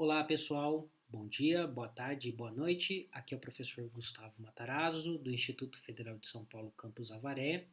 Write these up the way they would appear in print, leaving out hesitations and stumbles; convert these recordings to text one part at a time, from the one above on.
Olá pessoal, bom dia, boa tarde e boa noite. Aqui é o professor Gustavo Matarazzo, do Instituto Federal de São Paulo, Campus Avaré.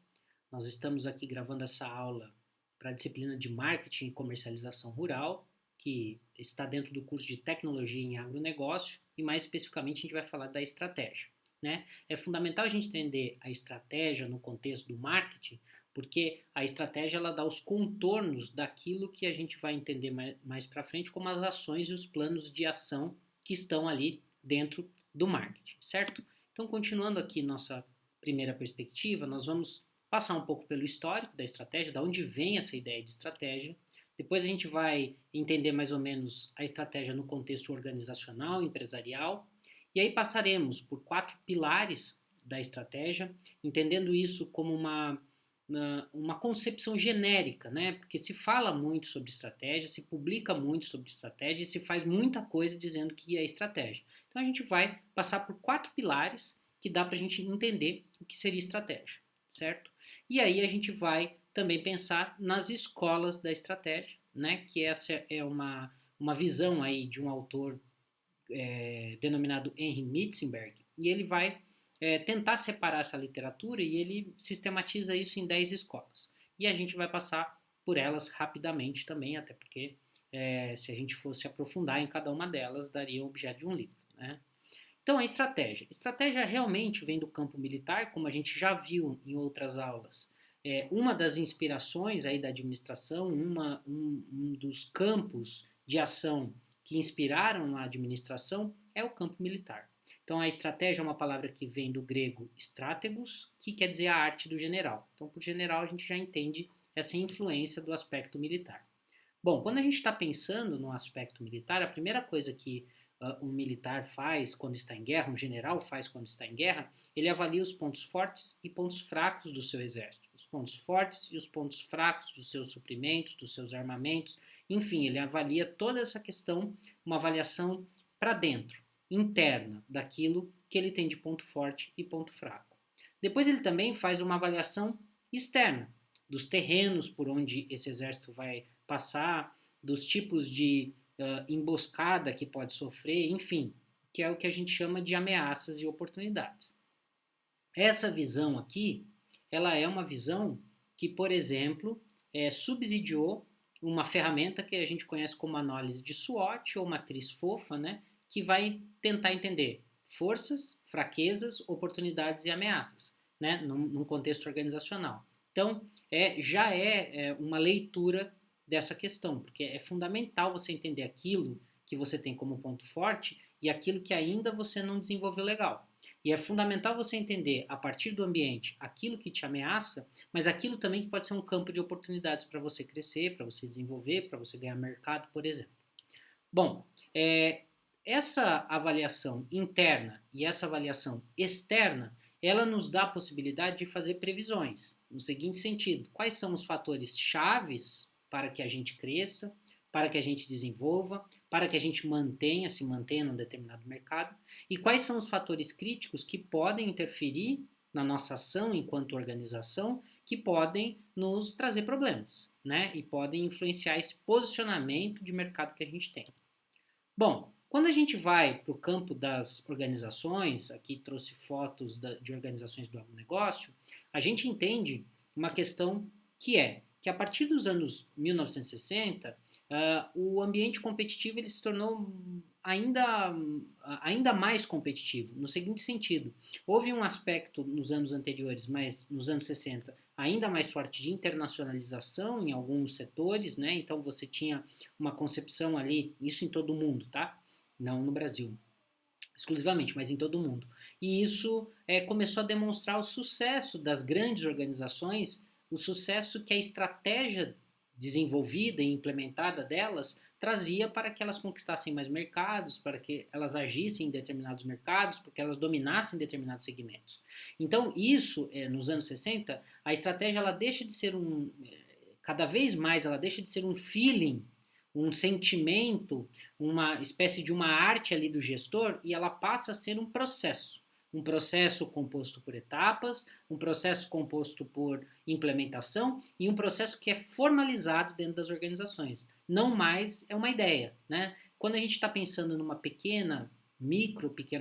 Nós estamos aqui gravando essa aula para a disciplina de Marketing e Comercialização Rural, que está dentro do curso de Tecnologia em Agronegócio, e mais especificamente a gente vai falar da estratégia. Né? É fundamental a gente entender a estratégia no contexto do marketing, porque a estratégia ela dá os contornos daquilo que a gente vai entender mais para frente como as ações e os planos de ação que estão ali dentro do marketing, certo? Então, continuando aqui nossa primeira perspectiva, nós vamos passar um pouco pelo histórico da estratégia, da onde vem essa ideia de estratégia. Depois a gente vai entender mais ou menos a estratégia no contexto organizacional, empresarial, e aí passaremos por 4 pilares da estratégia, entendendo isso como uma concepção genérica, né? Porque se fala muito sobre estratégia, se publica muito sobre estratégia e se faz muita coisa dizendo que é estratégia. Então a gente vai passar por 4 pilares que dá para a gente entender o que seria estratégia, certo? E aí a gente vai também pensar nas escolas da estratégia, né? Que essa é uma visão aí de um autor denominado Henry Mitzenberg, e ele vai tentar separar essa literatura e ele sistematiza isso em 10 escolas. E a gente vai passar por elas rapidamente também, até porque se a gente fosse aprofundar em cada uma delas, daria o objeto de um livro. Né? Então, a estratégia. Estratégia realmente vem do campo militar, como a gente já viu em outras aulas. Uma das inspirações aí da administração, um dos campos de ação que inspiraram a administração é o campo militar. Então, a estratégia é uma palavra que vem do grego strategos, que quer dizer a arte do general. Então, por general, a gente já entende essa influência do aspecto militar. Bom, quando a gente está pensando no aspecto militar, a primeira coisa que um militar faz quando está em guerra, um general faz quando está em guerra, ele avalia os pontos fortes e pontos fracos do seu exército. Os pontos fortes e os pontos fracos dos seus suprimentos, dos seus armamentos. Enfim, ele avalia toda essa questão, uma avaliação para dentro, interna, daquilo que ele tem de ponto forte e ponto fraco. Depois ele também faz uma avaliação externa, dos terrenos por onde esse exército vai passar, dos tipos de emboscada que pode sofrer, enfim, que é o que a gente chama de ameaças e oportunidades. Essa visão aqui, ela é uma visão que, por exemplo, subsidiou uma ferramenta que a gente conhece como análise de SWOT ou matriz fofa, né, que vai tentar entender forças, fraquezas, oportunidades e ameaças, né, num contexto organizacional. Então, já é uma leitura dessa questão, porque é fundamental você entender aquilo que você tem como ponto forte e aquilo que ainda você não desenvolveu legal. E é fundamental você entender, a partir do ambiente, aquilo que te ameaça, mas aquilo também que pode ser um campo de oportunidades para você crescer, para você desenvolver, para você ganhar mercado, por exemplo. Bom, essa avaliação interna e essa avaliação externa, ela nos dá a possibilidade de fazer previsões, no seguinte sentido: quais são os fatores chaves para que a gente cresça, para que a gente desenvolva, para que a gente se mantenha num determinado mercado, e quais são os fatores críticos que podem interferir na nossa ação enquanto organização, que podem nos trazer problemas, né? E podem influenciar esse posicionamento de mercado que a gente tem. Bom, quando a gente vai para o campo das organizações, aqui trouxe fotos de organizações do negócio, a gente entende uma questão que a partir dos anos 1960, o ambiente competitivo ele se tornou ainda mais competitivo, no seguinte sentido: houve um aspecto nos anos anteriores, mas nos anos 60, ainda mais forte de internacionalização em alguns setores, né? Então você tinha uma concepção ali, isso em todo o mundo, tá? Não no Brasil exclusivamente, mas em todo o mundo. E isso começou a demonstrar o sucesso das grandes organizações, o sucesso que a estratégia desenvolvida e implementada delas trazia para que elas conquistassem mais mercados, para que elas agissem em determinados mercados, porque elas dominassem determinados segmentos. Então, isso, nos anos 60, a estratégia ela deixa de ser cada vez mais, ela deixa de ser um feeling, um sentimento, uma espécie de uma arte ali do gestor, e ela passa a ser um processo. Um processo composto por etapas, um processo composto por implementação e um processo que é formalizado dentro das organizações. Não mais é uma ideia, né? quando a gente está pensando numa pequena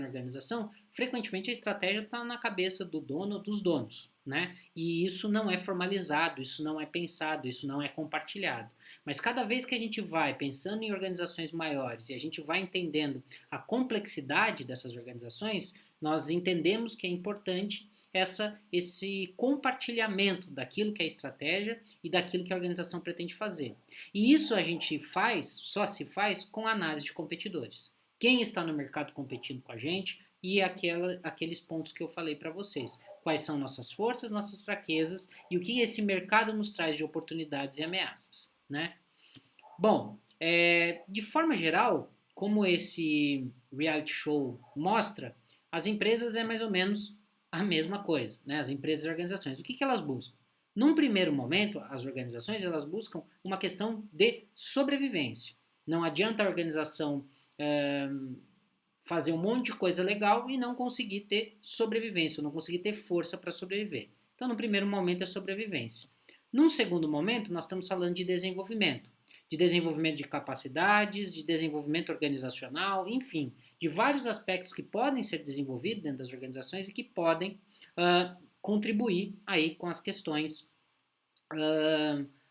organização, frequentemente a estratégia está na cabeça do dono ou dos donos, né? E isso não é formalizado, isso não é pensado, isso não é compartilhado. Mas cada vez que a gente vai pensando em organizações maiores e a gente vai entendendo a complexidade dessas organizações, nós entendemos que é importante esse compartilhamento daquilo que é a estratégia e daquilo que a organização pretende fazer. E isso a gente só se faz com análise de competidores. Quem está no mercado competindo com a gente e aqueles pontos que eu falei para vocês. Quais são nossas forças, nossas fraquezas e o que esse mercado nos traz de oportunidades e ameaças, né? Bom, de forma geral, como esse reality show mostra, as empresas é mais ou menos a mesma coisa, né? As empresas e organizações. O que elas buscam? Num primeiro momento, as organizações elas buscam uma questão de sobrevivência. Não adianta a organização fazer um monte de coisa legal e não conseguir ter sobrevivência, não conseguir ter força para sobreviver. Então, no primeiro momento é sobrevivência. Num segundo momento, nós estamos falando de desenvolvimento de capacidades, de desenvolvimento organizacional, enfim, de vários aspectos que podem ser desenvolvidos dentro das organizações e que podem contribuir aí com as questões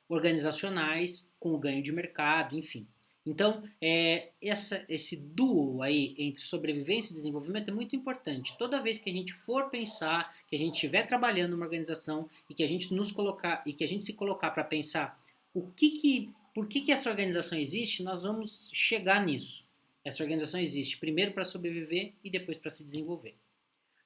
organizacionais, com o ganho de mercado, enfim. Então, esse duo aí entre sobrevivência e desenvolvimento é muito importante. Toda vez que a gente for pensar, que a gente estiver trabalhando numa organização e que a gente se colocar para pensar por que essa organização existe, nós vamos chegar nisso. Essa organização existe primeiro para sobreviver e depois para se desenvolver.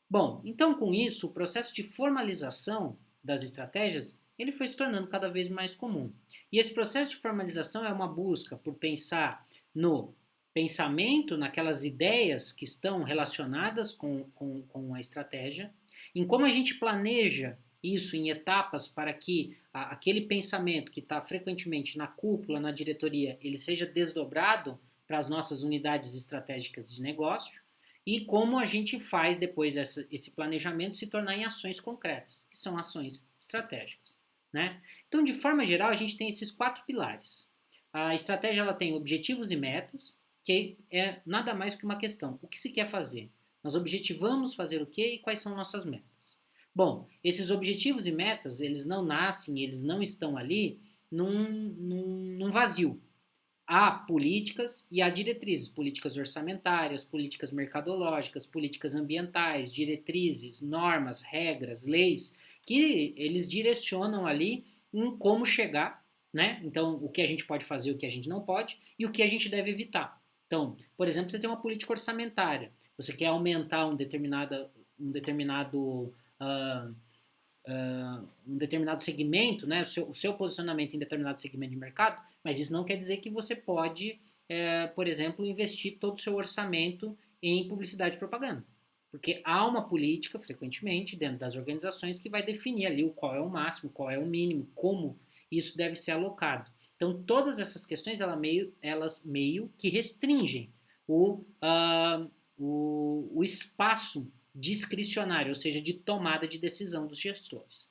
Bom, então com isso, o processo de formalização das estratégias ele foi se tornando cada vez mais comum. E esse processo de formalização é uma busca por pensar no pensamento, naquelas ideias que estão relacionadas com a estratégia, em como a gente planeja isso em etapas para que aquele pensamento que está frequentemente na cúpula, na diretoria, ele seja desdobrado para as nossas unidades estratégicas de negócio e como a gente faz depois esse planejamento se tornar em ações concretas, que são ações estratégicas. Né? Então, de forma geral, a gente tem esses 4 pilares. A estratégia ela tem objetivos e metas, que é nada mais que uma questão. O que se quer fazer? Nós objetivamos fazer o quê e quais são nossas metas? Bom, esses objetivos e metas, eles não nascem, eles não estão ali num vazio. Há políticas e há diretrizes, políticas orçamentárias, políticas mercadológicas, políticas ambientais, diretrizes, normas, regras, leis, que eles direcionam ali em como chegar, né? Então, o que a gente pode fazer, o que a gente não pode e o que a gente deve evitar. Então, por exemplo, você tem uma política orçamentária, você quer aumentar um determinado segmento, né? O seu posicionamento em determinado segmento de mercado, mas isso não quer dizer que você pode, por exemplo, investir todo o seu orçamento em publicidade e propaganda. Porque há uma política, frequentemente, dentro das organizações que vai definir ali qual é o máximo, qual é o mínimo, como isso deve ser alocado. Então, todas essas questões, elas meio que restringem o espaço discricionário, ou seja, de tomada de decisão dos gestores.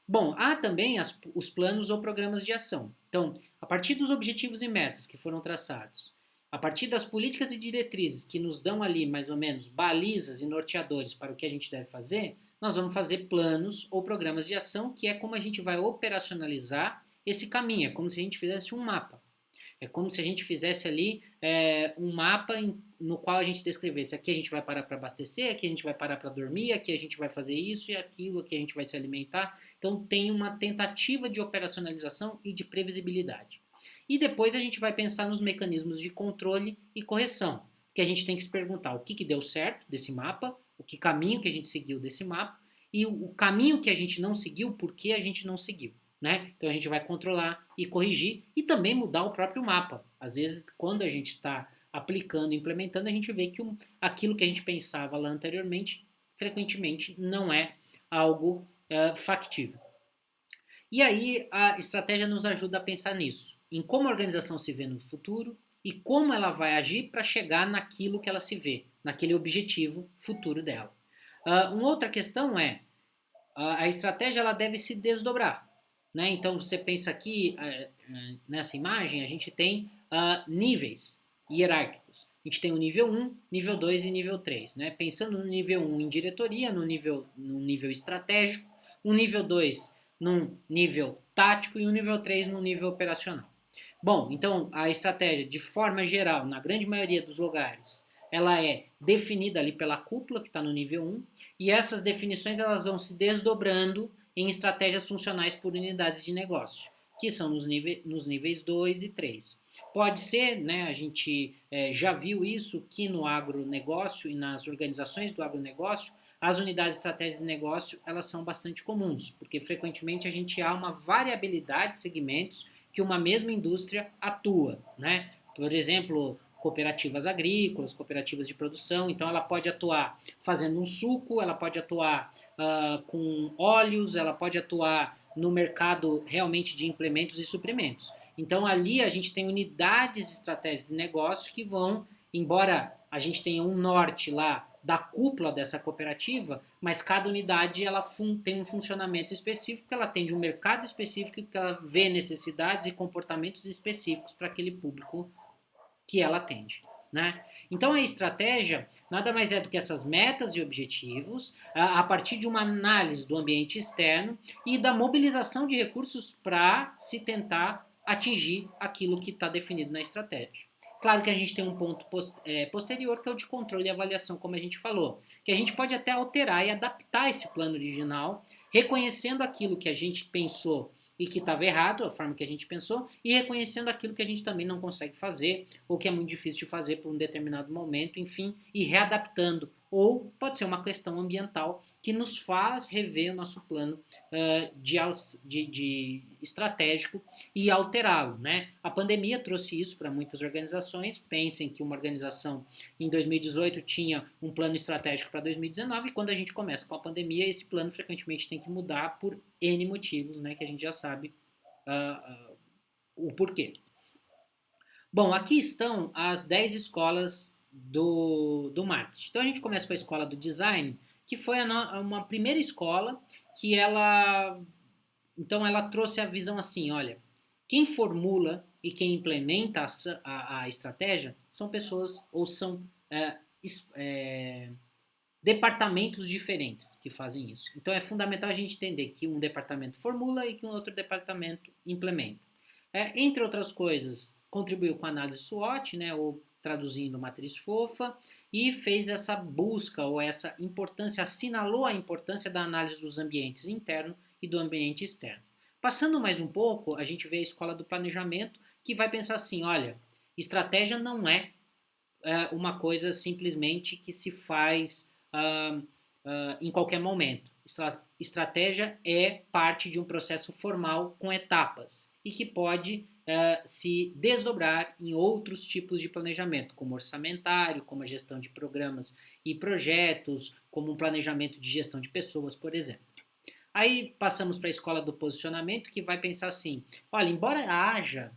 Bom, há também os planos ou programas de ação. Então, a partir dos objetivos e metas que foram traçados, a partir das políticas e diretrizes que nos dão ali mais ou menos balizas e norteadores para o que a gente deve fazer, nós vamos fazer planos ou programas de ação, que é como a gente vai operacionalizar esse caminho, é como se a gente fizesse um mapa. É como se a gente fizesse ali um mapa no qual a gente descrevesse: aqui a gente vai parar para abastecer, aqui a gente vai parar para dormir, aqui a gente vai fazer isso e aquilo, aqui a gente vai se alimentar. Então tem uma tentativa de operacionalização e de previsibilidade. E depois a gente vai pensar nos mecanismos de controle e correção, que a gente tem que se perguntar o que deu certo desse mapa, o que caminho que a gente seguiu desse mapa e o caminho que a gente não seguiu, por que a gente não seguiu. Né? Então a gente vai controlar e corrigir e também mudar o próprio mapa. Às vezes, quando a gente está aplicando, implementando, a gente vê que aquilo que a gente pensava lá anteriormente, frequentemente, não é algo factível. E aí a estratégia nos ajuda a pensar nisso, em como a organização se vê no futuro e como ela vai agir para chegar naquilo que ela se vê, naquele objetivo futuro dela. Uma outra questão é, a estratégia ela deve se desdobrar. Né? Então, você pensa aqui, nessa imagem, a gente tem níveis. hierárquicos. A gente tem o nível 1, nível 2 e nível 3. Né? Pensando no nível 1 em diretoria, no nível estratégico, o nível 2 num nível tático e o nível 3 no nível operacional. Bom, então a estratégia, de forma geral, na grande maioria dos lugares, ela é definida ali pela cúpula, que está no nível 1, e essas definições elas vão se desdobrando em estratégias funcionais por unidades de negócio, que são nos níveis 2 e 3. Pode ser, né, a gente já viu isso, que no agronegócio e nas organizações do agronegócio, as unidades estratégicas de negócio elas são bastante comuns, porque frequentemente a gente há uma variabilidade de segmentos que uma mesma indústria atua, né? Por exemplo, cooperativas agrícolas, cooperativas de produção, então ela pode atuar fazendo um suco, ela pode atuar com óleos, ela pode atuar no mercado realmente de implementos e suprimentos. Então ali a gente tem unidades estratégicas de negócio que vão, embora a gente tenha um norte lá da cúpula dessa cooperativa, mas cada unidade ela tem um funcionamento específico, ela atende um mercado específico, que ela vê necessidades e comportamentos específicos para aquele público que ela atende. Né? Então a estratégia nada mais é do que essas metas e objetivos a partir de uma análise do ambiente externo e da mobilização de recursos para se tentar atingir aquilo que está definido na estratégia. Claro que a gente tem um ponto posterior que é o de controle e avaliação, como a gente falou, que a gente pode até alterar e adaptar esse plano original, reconhecendo aquilo que a gente pensou e que estava errado, a forma que a gente pensou, e reconhecendo aquilo que a gente também não consegue fazer, ou que é muito difícil de fazer por um determinado momento, enfim, e readaptando. Ou pode ser uma questão ambiental que nos faz rever o nosso plano de estratégico e alterá-lo. Né? A pandemia trouxe isso para muitas organizações. Pensem que uma organização em 2018 tinha um plano estratégico para 2019 e quando a gente começa com a pandemia, esse plano frequentemente tem que mudar por N motivos, né, que a gente já sabe o porquê. Bom, aqui estão as 10 escolas do marketing. Então a gente começa com a escola do design, que foi uma primeira escola que então ela trouxe a visão assim, olha, quem formula e quem implementa a estratégia são pessoas ou são departamentos diferentes que fazem isso. Então é fundamental a gente entender que um departamento formula e que um outro departamento implementa. Entre outras coisas, contribuiu com a análise SWOT, né, ou traduzindo matriz fofa, e fez essa busca ou essa importância, assinalou a importância da análise dos ambientes interno e do ambiente externo. Passando mais um pouco, a gente vê a escola do planejamento, que vai pensar assim, olha, estratégia não é uma coisa simplesmente que se faz em qualquer momento. Estratégia é parte de um processo formal com etapas e que pode se desdobrar em outros tipos de planejamento, como orçamentário, como a gestão de programas e projetos, como um planejamento de gestão de pessoas, por exemplo. Aí passamos para a escola do posicionamento, que vai pensar assim, olha, embora haja,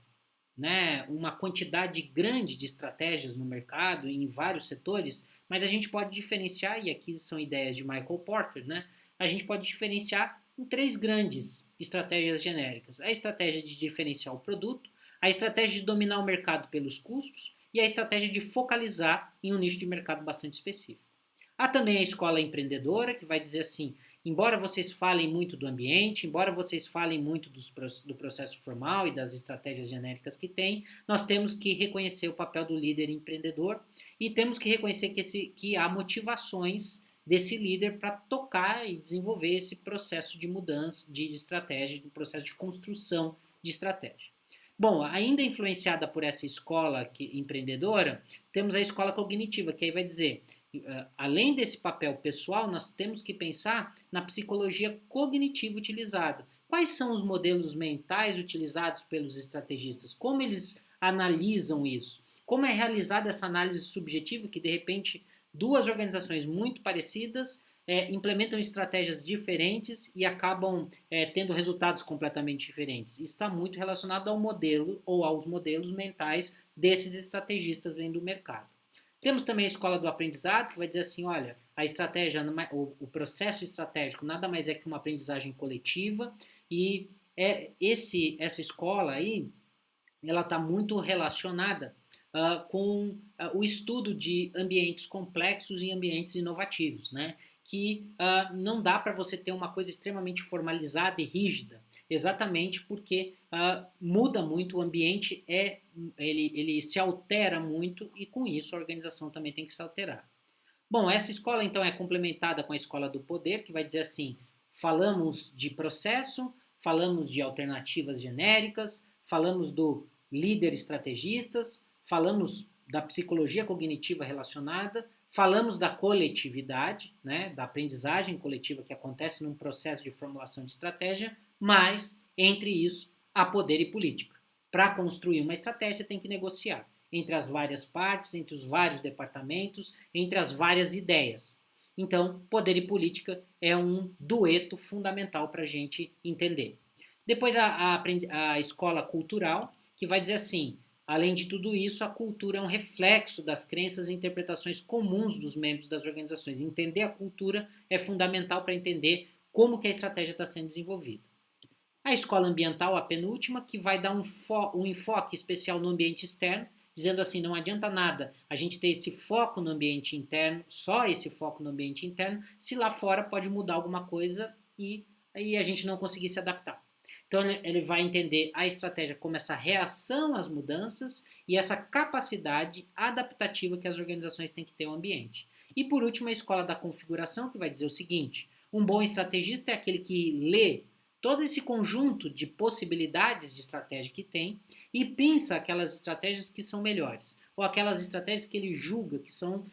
né, uma quantidade grande de estratégias no mercado, em vários setores, mas a gente pode diferenciar, e aqui são ideias de Michael Porter, né, a gente pode diferenciar em 3 grandes estratégias genéricas. A estratégia de diferenciar o produto, a estratégia de dominar o mercado pelos custos e a estratégia de focalizar em um nicho de mercado bastante específico. Há também a escola empreendedora, que vai dizer assim, embora vocês falem muito do ambiente, embora vocês falem muito do processo formal e das estratégias genéricas que tem, nós temos que reconhecer o papel do líder empreendedor e temos que reconhecer que há motivações desse líder para tocar e desenvolver esse processo de mudança de estratégia, um processo de construção de estratégia. Bom, ainda influenciada por essa escola empreendedora, temos a escola cognitiva, que aí vai dizer, além desse papel pessoal, nós temos que pensar na psicologia cognitiva utilizada. Quais são os modelos mentais utilizados pelos estrategistas? Como eles analisam isso? Como é realizada essa análise subjetiva que, de repente, 2 organizações muito parecidas implementam estratégias diferentes e acabam tendo resultados completamente diferentes. Isso está muito relacionado ao modelo ou aos modelos mentais desses estrategistas dentro do mercado. Temos também a escola do aprendizado, que vai dizer assim, olha, a estratégia, o processo estratégico nada mais é que uma aprendizagem coletiva e essa escola aí, ela está muito relacionada com o estudo de ambientes complexos e ambientes inovativos, né? Que não dá para você ter uma coisa extremamente formalizada e rígida, exatamente porque muda muito o ambiente, ele se altera muito e com isso a organização também tem que se alterar. Bom, essa escola então é complementada com a escola do poder, que vai dizer assim: falamos de processo, falamos de alternativas genéricas, falamos do líder estrategistas, falamos da psicologia cognitiva relacionada, falamos da coletividade, né, da aprendizagem coletiva que acontece num processo de formulação de estratégia, mas entre isso há poder e política. Para construir uma estratégia, você tem que negociar entre as várias partes, entre os vários departamentos, entre as várias ideias. Então, poder e política é um dueto fundamental para a gente entender. Depois, a escola cultural, que vai dizer assim: além de tudo isso, a cultura é um reflexo das crenças e interpretações comuns dos membros das organizações. Entender a cultura é fundamental para entender como que a estratégia está sendo desenvolvida. A escola ambiental, a penúltima, que vai dar um enfoque especial no ambiente externo, dizendo assim, não adianta nada a gente ter esse foco no ambiente interno, só esse foco no ambiente interno, se lá fora pode mudar alguma coisa e aí a gente não conseguir se adaptar. Então ele vai entender a estratégia como essa reação às mudanças e essa capacidade adaptativa que as organizações têm que ter ao ambiente. E por último, a escola da configuração, que vai dizer o seguinte: um bom estrategista é aquele que lê todo esse conjunto de possibilidades de estratégia que tem e pensa aquelas estratégias que são melhores, ou aquelas estratégias que ele julga que são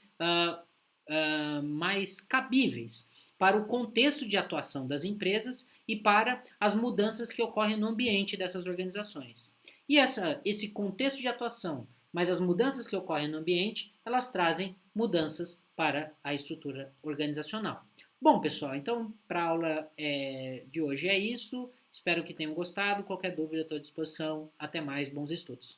mais cabíveis para o contexto de atuação das empresas e para as mudanças que ocorrem no ambiente dessas organizações. E esse contexto de atuação, mas as mudanças que ocorrem no ambiente, elas trazem mudanças para a estrutura organizacional. Bom, pessoal, então para a aula de hoje é isso. Espero que tenham gostado. Qualquer dúvida, estou à disposição. Até mais, bons estudos.